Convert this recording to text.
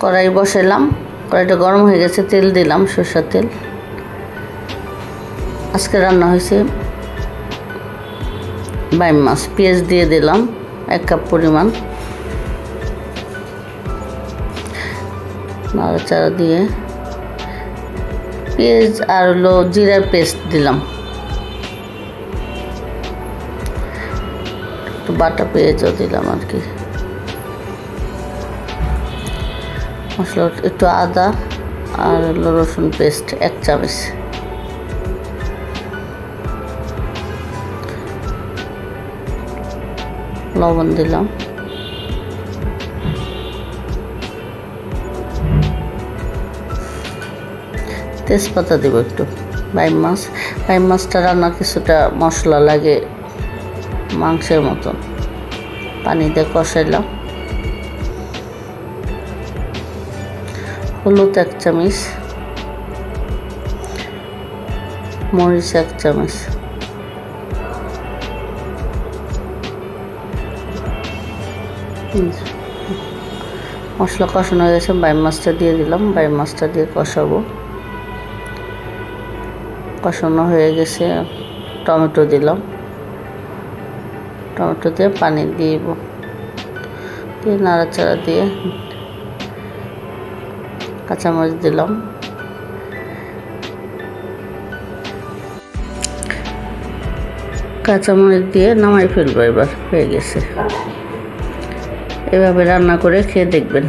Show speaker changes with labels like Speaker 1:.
Speaker 1: কড়াই বসাইলাম, কড়াইটা গরম হয়ে গেছে, তেল দিলাম, সরষের তেল। আজকে রান্না হয়েছে বাইম মাছ। পেঁয়াজ দিয়ে দিলাম 1 কাপ পরিমাণ, নাড়াচাড়া দিয়ে পেঁয়াজ আর জিরার পেস্ট দিলাম, একটু বাটা পেঁয়াজও দিলাম আর কি। মশলা একটু আদা আর রসুন পেস্ট 1 চামচ, লবণ দিলাম, তেজপাতা দেব একটু। বাইম মাছটা রান্না কিছুটা মশলা লাগে মাংসের মতন। পানি দিয়ে কষাইলাম, হলুদ 1 চামচ, মরিচ 1 চামচ, মশলা কষানো হয়ে গেছে, বাইম মাছটা দিয়ে দিলাম। বাইম মাছটা দিয়ে কষাবো। কষানো হয়ে গেছে, টমেটো দিলাম, টমেটো দিয়ে পানি দিব, দিয়ে নাড়াচাড়া দিয়ে কাঁচামরিচ দিলাম, কাঁচামরিচ দিয়ে নামাই ফেলবো। এবার হয়ে গেছে। এভাবে রান্না করে খেয়ে দেখবেন।